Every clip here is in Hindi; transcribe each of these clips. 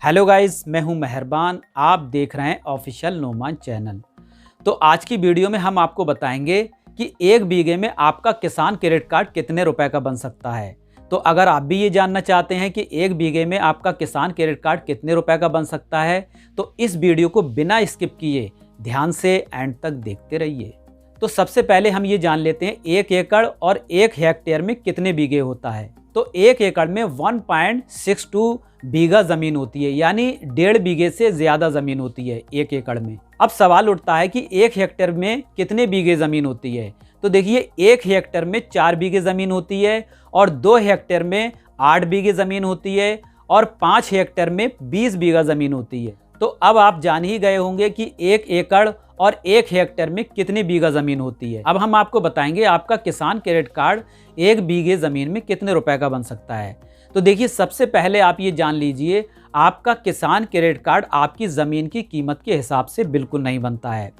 हेलो गाइस, मैं हूं मेहरबान। आप देख रहे हैं ऑफिशियल नोमान चैनल। तो आज की वीडियो में हम आपको बताएंगे कि एक बीघे में आपका किसान क्रेडिट कार्ड कितने रुपए का बन सकता है। तो अगर आप भी ये जानना चाहते हैं कि एक बीघे में आपका किसान क्रेडिट कार्ड कितने रुपए का बन सकता है, तो इस वीडियो को बिना स्किप किए ध्यान से एंड तक देखते रहिए। तो सबसे पहले हम ये जान लेते हैं 1 एकड़ और 1 हेक्टेयर में कितने बीघे होता है। तो 1 एकड़ में 1.62 बीघा जमीन होती है, यानी 1.5 बीघे से ज्यादा जमीन होती है 1 एकड़ में। अब सवाल उठता है कि 1 हेक्टेयर में कितने बीघे जमीन होती है। तो देखिए, 1 हेक्टेयर में 4 बीघे जमीन होती है और 2 हेक्टेयर में 8 बीघे जमीन होती है और 5 हेक्टेयर में 20 बीघा जमीन होती है। तो अब आप जान ही गए होंगे कि 1 एकड़ और 1 हेक्टेयर में कितनी बीघा जमीन होती है। अब हम आपको बताएंगे आपका किसान क्रेडिट कार्ड 1 बीघे जमीन में कितने रुपए का बन सकता है। तो देखिए, सबसे पहले आप ये जान लीजिए, आपका किसान क्रेडिट कार्ड आपकी जमीन की कीमत के हिसाब से बिल्कुल नहीं बनता है,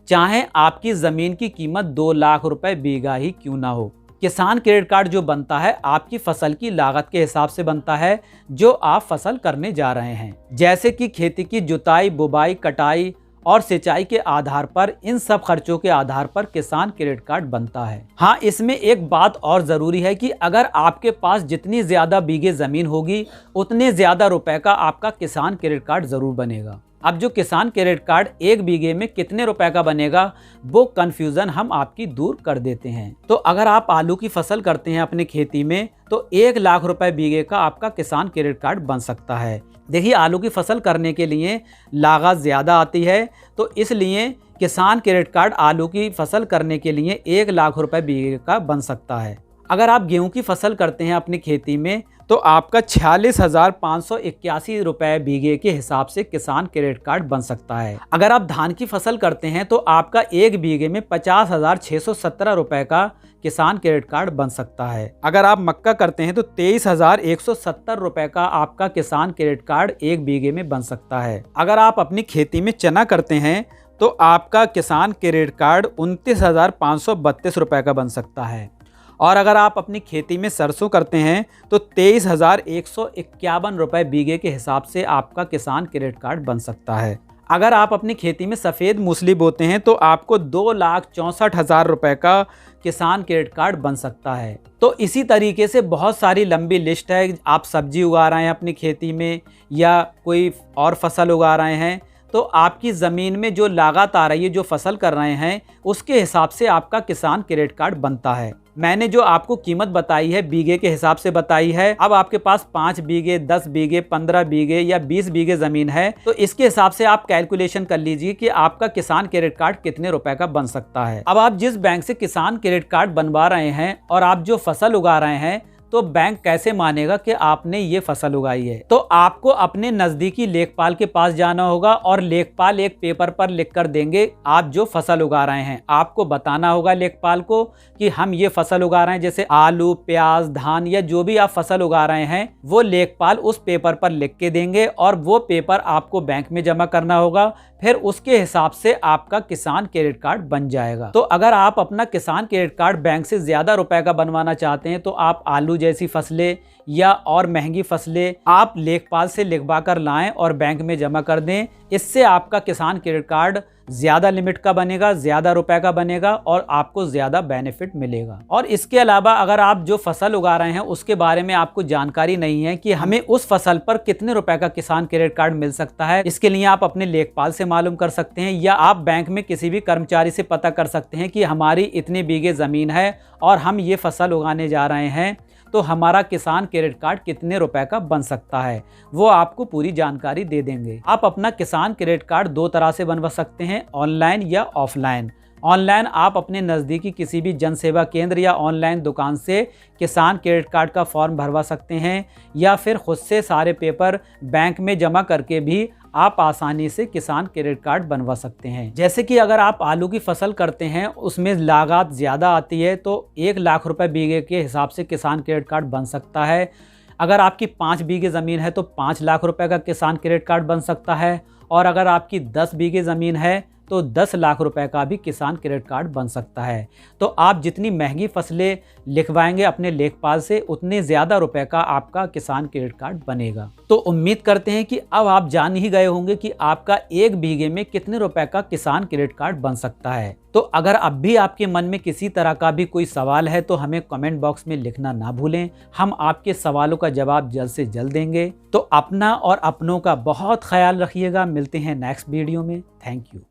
चाहे आपकी जमीन की कीमत 2 लाख रुपए बीघा ही क्यों ना हो। किसान क्रेडिट कार्ड जो बनता है आपकी फसल की लागत के हिसाब से बनता है, जो आप फसल करने जा रहे हैं, जैसे कि खेती की जुताई, बुवाई, कटाई और सिंचाई के आधार पर। इन सब खर्चों के आधार पर किसान क्रेडिट कार्ड बनता है। हाँ, इसमें एक बात और जरूरी है कि अगर आपके पास जितनी ज्यादा बीघे जमीन होगी, उतने ज्यादा रुपए का आपका किसान क्रेडिट कार्ड जरूर बनेगा। अब जो किसान क्रेडिट कार्ड 1 बीघे में कितने रुपए का बनेगा, वो कंफ्यूजन हम आपकी दूर कर देते हैं। तो अगर आप आलू की फसल करते हैं अपनी खेती में, तो 1 लाख रुपए बीघे का आपका किसान क्रेडिट कार्ड बन सकता है। देखिए, आलू की फसल करने के लिए लागत ज़्यादा आती है, तो इसलिए किसान क्रेडिट कार्ड आलू की फसल करने के लिए 1 लाख रुपए बीघे का बन सकता है। अगर आप गेहूं की फसल करते हैं अपनी खेती में, तो आपका 46,581 रुपए बीघे के हिसाब से किसान क्रेडिट कार्ड बन सकता है। अगर आप धान की फसल करते हैं, तो आपका 1 बीघे में 50,617 रुपए का किसान क्रेडिट कार्ड बन सकता है। अगर आप मक्का करते हैं, तो 23,170 रुपए का आपका किसान क्रेडिट कार्ड 1 बीघे में बन सकता है। अगर आप अपनी खेती में चना करते हैं, तो आपका किसान क्रेडिट कार्ड 29,532 रुपए का बन सकता है। और अगर आप अपनी खेती में सरसों करते हैं, तो 23,151 रुपए बीघे के हिसाब से आपका किसान क्रेडिट कार्ड बन सकता है। अगर आप अपनी खेती में सफ़ेद मूसली बोते हैं, तो आपको 2,64,000 रुपए का किसान क्रेडिट कार्ड बन सकता है। तो इसी तरीके से बहुत सारी लंबी लिस्ट है। आप सब्जी उगा रहे हैं अपनी खेती में या कोई और फसल उगा रहे हैं, तो आपकी ज़मीन में जो लागत आ रही है, जो फसल कर रहे हैं, उसके हिसाब से आपका किसान क्रेडिट कार्ड बनता है। मैंने जो आपको कीमत बताई है बीघे के हिसाब से बताई है। अब आपके पास 5 बीघे, 10 बीघे, 15 बीघे या 20 बीघे ज़मीन है, तो इसके हिसाब से आप कैलकुलेशन कर लीजिए कि आपका किसान क्रेडिट कार्ड कितने रुपए का बन सकता है। अब आप जिस बैंक से किसान क्रेडिट कार्ड बनवा रहे हैं और आप जो फसल उगा रहे हैं, तो बैंक कैसे मानेगा कि आपने ये फसल उगाई है। तो आपको अपने नज़दीकी लेखपाल के पास जाना होगा और लेखपाल एक पेपर पर लिख कर देंगे आप जो फसल उगा रहे हैं। आपको बताना होगा लेखपाल को कि हम ये फसल उगा रहे हैं, जैसे आलू, प्याज, धान या जो भी आप फसल उगा रहे हैं, वो लेखपाल उस पेपर पर लिख के देंगे और वो पेपर आपको बैंक में जमा करना होगा। फिर उसके हिसाब से आपका किसान क्रेडिट कार्ड बन जाएगा। तो अगर आप अपना किसान क्रेडिट कार्ड बैंक से ज़्यादा रुपए का बनवाना चाहते हैं, तो आप आलू जैसी फसलें या और महंगी फसलें आप लेखपाल से लिखवा कर लाएं और बैंक में जमा कर दें। इससे आपका किसान क्रेडिट कार्ड ज़्यादा लिमिट का बनेगा, ज़्यादा रुपए का बनेगा और आपको ज़्यादा बेनिफिट मिलेगा। और इसके अलावा अगर आप जो फसल उगा रहे हैं उसके बारे में आपको जानकारी नहीं है कि हमें उस फसल पर कितने रुपए का किसान क्रेडिट कार्ड मिल सकता है, इसके लिए आप अपने लेखपाल से मालूम कर सकते हैं या आप बैंक में किसी भी कर्मचारी से पता कर सकते हैं कि हमारी इतने बीघे ज़मीन है और हम ये फसल उगाने जा रहे हैं, तो हमारा किसान क्रेडिट कार्ड कितने रुपए का बन सकता है, वो आपको पूरी जानकारी दे देंगे। आप अपना किसान क्रेडिट कार्ड 2 तरह से बनवा सकते हैं, ऑनलाइन या ऑफलाइन। ऑनलाइन आप अपने नज़दीकी किसी भी जन सेवा केंद्र या ऑनलाइन दुकान से किसान क्रेडिट कार्ड का फॉर्म भरवा सकते हैं, या फिर खुद से सारे पेपर बैंक में जमा करके भी आप आसानी से किसान क्रेडिट कार्ड बनवा सकते हैं। जैसे कि अगर आप आलू की फसल करते हैं, उसमें लागत ज़्यादा आती है, तो 1 लाख रुपए बीघे के हिसाब से किसान क्रेडिट कार्ड बन सकता है। अगर आपकी 5 बीघे ज़मीन है, तो 5 लाख रुपए का किसान क्रेडिट कार्ड बन सकता है। और अगर आपकी 10 बीघे ज़मीन है, तो 10 लाख रुपए का भी किसान क्रेडिट कार्ड बन सकता है। तो आप जितनी महंगी फसलें लिखवाएंगे अपने लेखपाल से, उतने ज़्यादा रुपए का आपका किसान क्रेडिट कार्ड बनेगा। तो उम्मीद करते हैं कि अब आप जान ही गए होंगे कि आपका 1 बीघे में कितने रुपए का किसान क्रेडिट कार्ड बन सकता है। तो अगर अब भी आपके मन में किसी तरह का भी कोई सवाल है तो हमें कमेंट बॉक्स में लिखना ना भूलें। हम आपके सवालों का जवाब जल्द से जल्द देंगे। तो अपना और अपनों का बहुत ख्याल रखिएगा। मिलते हैं नेक्स्ट वीडियो में। Thank you.